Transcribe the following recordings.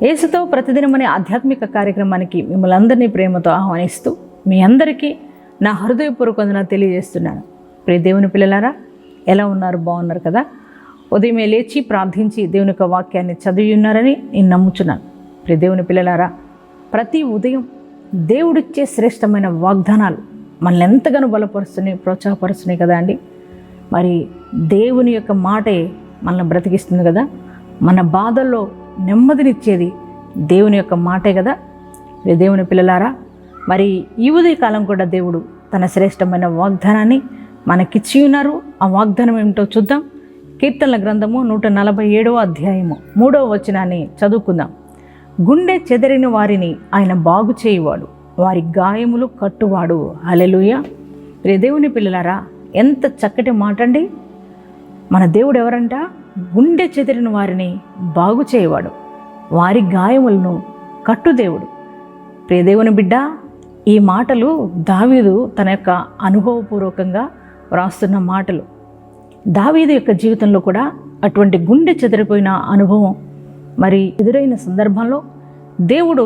యేసుతో ప్రతిదినం అనే ఆధ్యాత్మిక కార్యక్రమానికి మిమ్మల్ని అందరినీ ప్రేమతో ఆహ్వానిస్తూ మీ అందరికీ నా హృదయపూర్వక వందనాలు తెలియజేస్తున్నాను. ప్రియ దేవుని పిల్లలారా, ఎలా ఉన్నారు? బాగున్నారు కదా? ఉదయమే లేచి ప్రార్థించి దేవుని యొక్క వాక్యాన్ని చదివి ఉన్నారని నేను నమ్ముచున్నాను. ప్రియ దేవుని పిల్లలారా, ప్రతి ఉదయం దేవుడిచ్చే శ్రేష్టమైన వాగ్దానాలు మనల్ని ఎంతగానో బలపరుస్తున్నాయి, ప్రోత్సాహపరుస్తున్నాయి కదా అండి. మరి దేవుని యొక్క మాటే మనల్ని బ్రతికిస్తుంది కదా. మన బాధల్లో నెమ్మదినిచ్చేది దేవుని యొక్క మాటే కదా. దేవుని పిల్లలారా, మరి ఈ ఉదయకాలం కూడా దేవుడు తన శ్రేష్టమైన వాగ్దానాన్ని మనకిచ్చి ఉన్నారు. ఆ వాగ్దానం ఏమిటో చూద్దాం. కీర్తనల గ్రంథము 147వ అధ్యాయము 3వ వచనాన్ని చదువుకుందాం. గుండె చెదరిన వారిని ఆయన బాగు చేయువాడు, వారి గాయములు కట్టువాడు. హల్లెలూయా. దేవుని పిల్లలారా, ఎంత చక్కటి మాట అండి. మన దేవుడు ఎవరంట? గుండె చెదిరిన వారిని బాగు చేయవాడు, వారి గాయములను కట్టు దేవుడు. ప్రియ దేవుని బిడ్డ, ఈ మాటలు దావీదు తన యొక్క అనుభవపూర్వకంగా వ్రాస్తున్న మాటలు. దావీదు యొక్క జీవితంలో కూడా అటువంటి గుండె చెదిరిపోయిన అనుభవం మరి ఎదురైన సందర్భంలో దేవుడు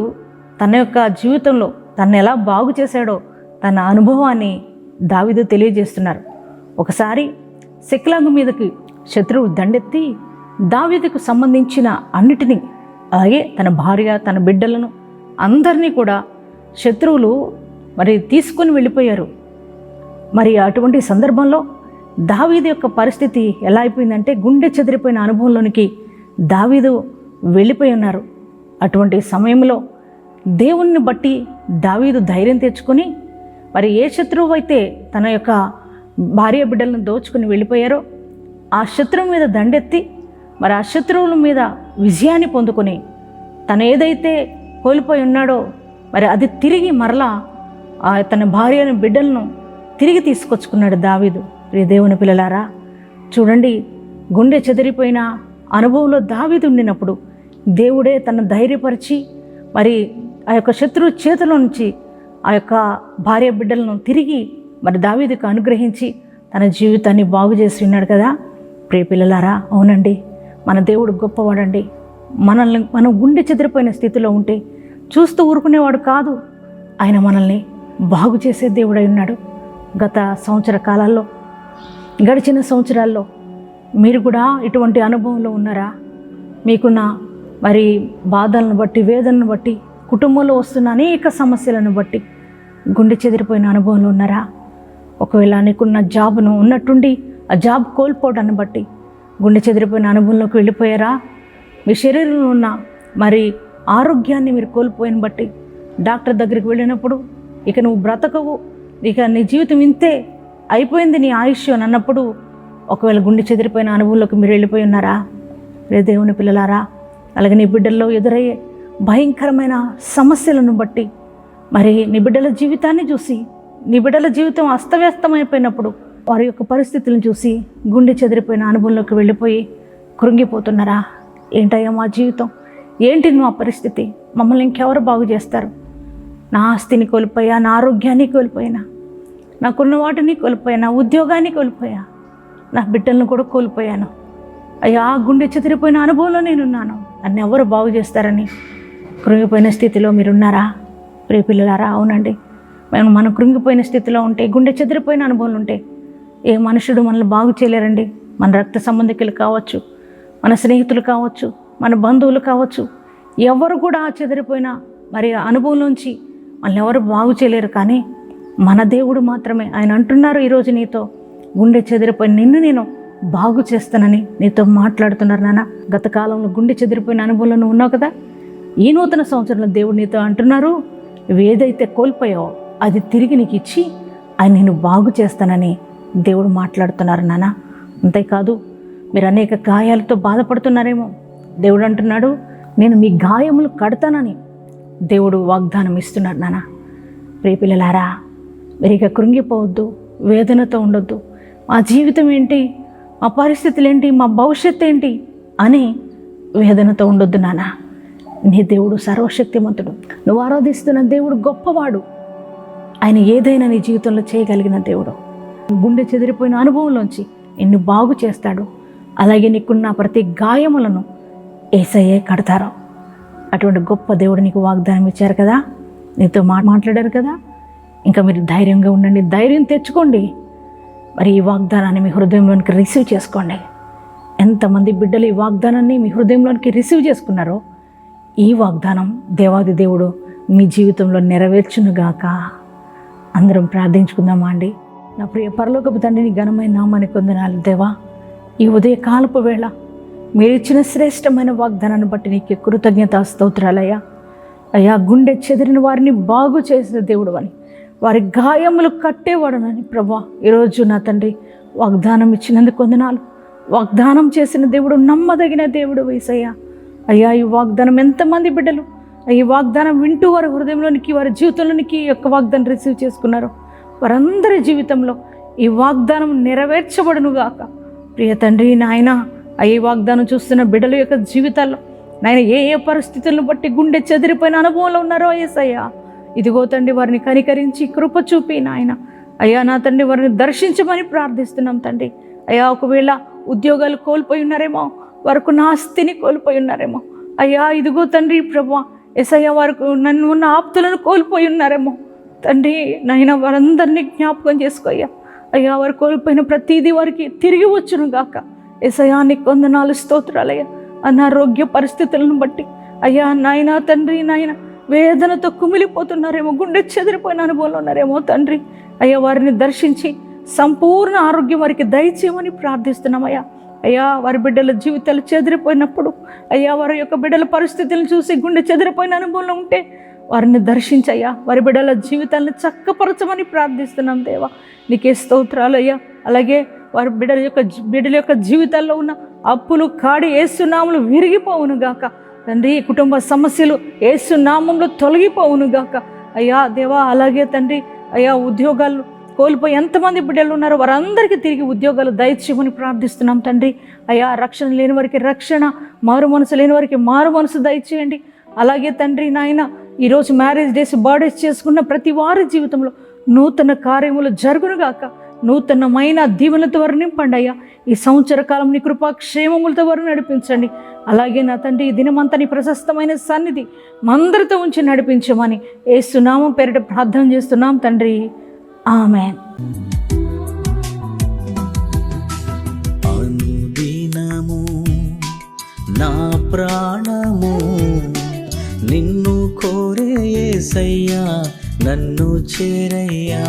తన యొక్క జీవితంలో తను ఎలా బాగు చేశాడో తన అనుభవాన్ని దావీదు తెలియజేస్తున్నారు. ఒకసారి సిక్లగు మీదకి శత్రువు దండెత్తి దావీదుకు సంబంధించిన అన్నిటినీ, అలాగే తన భార్య, తన బిడ్డలను అందరినీ కూడా శత్రువులు మరి తీసుకొని వెళ్ళిపోయారు. మరి అటువంటి సందర్భంలో దావీదు యొక్క పరిస్థితి ఎలా అయిపోయిందంటే, గుండె చెదిరిపోయిన అనుభవంలోనికి దావీదు వెళ్ళిపోయి ఉన్నారు. అటువంటి సమయంలో దేవుణ్ణి బట్టి దావీదు ధైర్యం తెచ్చుకొని, మరి ఏ శత్రువు అయితే తన యొక్క భార్య బిడ్డలను దోచుకుని వెళ్ళిపోయారో ఆ శత్రువు మీద దండెత్తి మరి ఆ శత్రువుల మీద విజయాన్ని పొందుకొని తను ఏదైతే కోల్పోయి ఉన్నాడో మరి అది తిరిగి మరలా తన భార్యను బిడ్డలను తిరిగి తీసుకొచ్చుకున్నాడు దావీదు. ప్రియ దేవుని పిల్లలారా, చూడండి, గుండె చెదిరిపోయిన అనుభవంలో దావీదు ఉండినప్పుడు దేవుడే తన ధైర్యపరిచి మరి ఆ యొక్క శత్రువు చేతిలో నుంచి ఆ యొక్క భార్య బిడ్డలను తిరిగి మరి దావీదుకు అనుగ్రహించి తన జీవితాన్ని బాగు చేసి ఉన్నాడు కదా. ప్రియ పిల్లలారా, అవునండి, మన దేవుడు గొప్పవాడండి. మనం గుండె చెదిరిపోయిన స్థితిలో ఉంటే చూస్తూ ఊరుకునేవాడు కాదు. ఆయన మనల్ని బాగు చేసే దేవుడై ఉన్నాడు. గత సంవత్సర కాలాల్లో, గడిచిన సంవత్సరాల్లో మీరు కూడా ఇటువంటి అనుభవంలో ఉన్నారా? మీకున్న మరి బాధలను బట్టి, వేదనను బట్టి, కుటుంబంలో వస్తున్న అనేక సమస్యలను బట్టి గుండె చెదిరిపోయిన అనుభవంలో ఉన్నారా? ఒకవేళ నీకున్న జాబ్ను ఉన్నట్టుండి ఆ జాబ్ కోల్పోవడాన్ని బట్టి గుండె చెదిరిపోయిన అనుభవంలోకి వెళ్ళిపోయారా? మీ శరీరంలో ఉన్న మరి ఆరోగ్యాన్ని మీరు కోల్పోయిన బట్టి డాక్టర్ దగ్గరికి వెళ్ళినప్పుడు ఇక నువ్వు బ్రతకవు, ఇక నీ జీవితం ఇంతే అయిపోయింది, నీ ఆయుష్ అని అన్నప్పుడు ఒకవేళ గుండె చెదిరిపోయిన అనుభవంలోకి మీరు వెళ్ళిపోయి ఉన్నారా? దేవుని పిల్లలారా, అలాగే నీ బిడ్డల్లో ఎదురయ్యే భయంకరమైన సమస్యలను బట్టి మరి నీ బిడ్డల జీవితాన్ని చూసి, నీ బిడ్డల జీవితం అస్తవ్యస్తమైపోయినప్పుడు వారి యొక్క పరిస్థితులను చూసి గుండె చెదిరిపోయిన అనుభవంలోకి వెళ్ళిపోయి కృంగిపోతున్నారా? ఏంటయ్యా మా జీవితం, ఏంటి మా పరిస్థితి, మమ్మల్ని ఇంకెవరు బాగు చేస్తారు? నా ఆస్తిని కోల్పోయా, నా ఆరోగ్యాన్ని కోల్పోయినా, నాకున్న వాటిని కోల్పోయా, నా ఉద్యోగాన్ని కోల్పోయా, నా బిడ్డలను కూడా కోల్పోయాను. అయ్యా, గుండె చెదిరిపోయిన అనుభవంలో నేనున్నాను, నన్ను ఎవరు బాగు చేస్తారని కృంగిపోయిన స్థితిలో మీరున్నారా? ప్రియ పిల్లలారా, అవునండి, మనం కృంగిపోయిన స్థితిలో ఉంటే, గుండె చెదిరిపోయిన అనుభవాలు ఉంటే ఏ మనుషుడు మనల్ని బాగు చేయలేరండి. మన రక్త సంబంధికులు కావచ్చు, మన స్నేహితులు కావచ్చు, మన బంధువులు కావచ్చు, ఎవరు కూడా చెదిరిపోయిన మరి అనుభవంలోంచి మనల్ని ఎవరు బాగు చేయలేరు. కానీ మన దేవుడు మాత్రమే. ఆయన అంటున్నారు ఈరోజు నీతో, గుండె చెదిరిపోయిన నిన్ను నేను బాగు చేస్తానని నీతో మాట్లాడుతున్నారు నాన్న. గత కాలంలో గుండె చెదిరిపోయిన అనుభవంలో నువ్వు ఉన్నావు కదా. ఈ నూతన సంవత్సరంలో దేవుడు నీతో అంటున్నారు, నువ్వు ఏదైతే కోల్పోయావో అది తిరిగి నీకు ఇచ్చి ఆయన నేను బాగు చేస్తానని దేవుడు మాట్లాడుతున్నారు నాన్న. అంతేకాదు, మీరు అనేక గాయాలతో బాధపడుతున్నారేమో. దేవుడు అంటున్నాడు, నేను మీ గాయములు కడతానని దేవుడు వాగ్దానం ఇస్తున్నాడు నాన్న. ప్రియ పిల్లలారా, మీరు ఇక కృంగిపోవద్దు, వేదనతో ఉండొద్దు. మా జీవితం ఏంటి, మా పరిస్థితులు ఏంటి, మా భవిష్యత్తు ఏంటి అని వేదనతో ఉండొద్దు నాన్న. నీ దేవుడు సర్వశక్తిమంతుడు. నువ్వు ఆరాధిస్తున్న దేవుడు గొప్పవాడు. ఆయన ఏదైనా నీ జీవితంలో చేయగలిగిన దేవుడు. గుండె చెదిరిపోయిన అనుభవంలోంచి నిన్ను బాగు చేస్తాడు. అలాగే నీకున్న ప్రతి గాయములను యేసయ్యే కడతారు. అటువంటి గొప్ప దేవుడు నీకు వాగ్దానం ఇచ్చారు కదా, నీతో మాట్లాడారు కదా. ఇంకా మీరు ధైర్యంగా ఉండండి, ధైర్యం తెచ్చుకోండి. మరి ఈ వాగ్దానాన్ని మీ హృదయంలోనికి రిసీవ్ చేసుకోండి. ఎంతమంది బిడ్డలు ఈ వాగ్దానాన్ని మీ హృదయంలోనికి రిసీవ్ చేసుకున్నారో ఈ వాగ్దానం దేవాది దేవుడు మీ జీవితంలో నెరవేర్చునుగాక. అందరం ప్రార్థించుకుందామా అండి. నా ప్రియ పరలోకపు తండ్రిని ఘనమైన నామానికి వందనాలు దేవా. ఈ ఉదయకాలపు వేళ మీరు ఇచ్చిన శ్రేష్టమైన వాగ్దానాన్ని బట్టి నీకు కృతజ్ఞతా స్తోత్రాలయ్యా. అయ్యా, గుండె చెదిరిన వారిని బాగు చేసిన దేవుడు అని, వారి గాయములు కట్టేవాడనని ప్రభా, ఈరోజు నా తండ్రి వాగ్దానం ఇచ్చినందుకు వందనాలు. వాగ్దానం చేసిన దేవుడు నమ్మదగిన దేవుడు యేసయ్యా. అయ్యా, ఈ వాగ్దానం ఎంతమంది బిడ్డలు ఈ వాగ్దానం వింటూ వారి హృదయంలోనికి, వారి జీవితంలోనికి ఈ యొక్క వాగ్దానం రిసీవ్ చేసుకున్నారో వారందరి జీవితంలో ఈ వాగ్దానం నెరవేర్చబడునుగాక. ప్రియ తండ్రి నాయన, ఈ వాగ్దానం చూస్తున్న బిడ్డల యొక్క జీవితాల్లో నాయన ఏ ఏ పరిస్థితులను బట్టి గుండె చెదిరిపోయిన అనుభవంలో ఉన్నారో యేసయ్యా, ఇదిగో తండ్రి వారిని కనికరించి కృప చూపి నాయన అయ్యా నా తండ్రి వారిని దర్శించమని ప్రార్థిస్తున్నాం తండ్రి. అయ్యా, ఒకవేళ ఉద్యోగాలు కోల్పోయి ఉన్నారేమో, వారికి ఆస్తిని కోల్పోయి ఉన్నారేమో అయ్యా, ఇదిగో తండ్రి ప్రభా యేసయ్యా, వారికి నన్ను ఉన్న ఆప్తులను కోల్పోయి ఉన్నారేమో తండ్రి నాయన, వారందరినీ జ్ఞాపకం చేసుకోయ్యా. అయ్యా, వారు కోల్పోయిన ప్రతిదీ వారికి తిరిగి వచ్చును గాక. యేసయ్యా, నీకు వందనాలు స్తోత్రాలయ్యా. అనారోగ్య పరిస్థితులను బట్టి అయ్యా నాయన తండ్రి నాయన వేదనతో కుమిలిపోతున్నారేమో, గుండె చెదిరిపోయిన అనుభవంలో ఉన్నారేమో తండ్రి. అయ్యా, వారిని దర్శించి సంపూర్ణ ఆరోగ్యం వారికి దయచేయమని ప్రార్థిస్తున్నామయ్యా. అయ్యా, వారి బిడ్డల జీవితాలు చెదిరిపోయినప్పుడు అయ్యా, వారి యొక్క బిడ్డల పరిస్థితులను చూసి గుండె చెదిరిపోయిన అనుభవంలో ఉంటే వారిని దర్శించయ్యా, వారి బిడ్డల జీవితాలను చక్కపరచమని ప్రార్థిస్తున్నాం దేవా. నీకే స్తోత్రాలు అయ్యా. అలాగే వారి బిడ్డల యొక్క జీవితాల్లో ఉన్న అప్పులు కాడి యేసునామములో విరిగిపోవును గాక తండ్రి. కుటుంబ సమస్యలు యేసునామంలో తొలగిపోవును గాక అయ్యా దేవా. అలాగే తండ్రి అయ్యా, ఉద్యోగాలు కోల్పోయి ఎంతమంది బిడ్డలు ఉన్నారో వారందరికీ తిరిగి ఉద్యోగాలు దయచేయమని ప్రార్థిస్తున్నాం తండ్రి. అయ్యా, రక్షణ లేని వారికి రక్షణ, మారు మనసు లేని వారికి మారు మనసు దయచేయండి. అలాగే తండ్రి నాయన, ఈరోజు మ్యారేజ్ డేస్, బర్త్డేస్ చేసుకున్న ప్రతి వారి జీవితంలో నూతన కార్యములు జరుగునుగాక. నూతనమైన దీవెనలతో వారు నింపండి అయ్యా. ఈ సంవత్సర కాలం నీ కృపా క్షేమములతో వారు నడిపించండి. అలాగే నా తండ్రి, ఈ దినమంతా నీ ప్రశస్తమైన సన్నిధి మందరితో ఉంచి నడిపించమని యేసునామం పేరిట ప్రార్థన చేస్తున్నాం తండ్రి. ఆమేన్. అనుదినము నా ప్రాణము నిన్ను కోరే యేసయ్యా, నన్ను చేరయ్యా.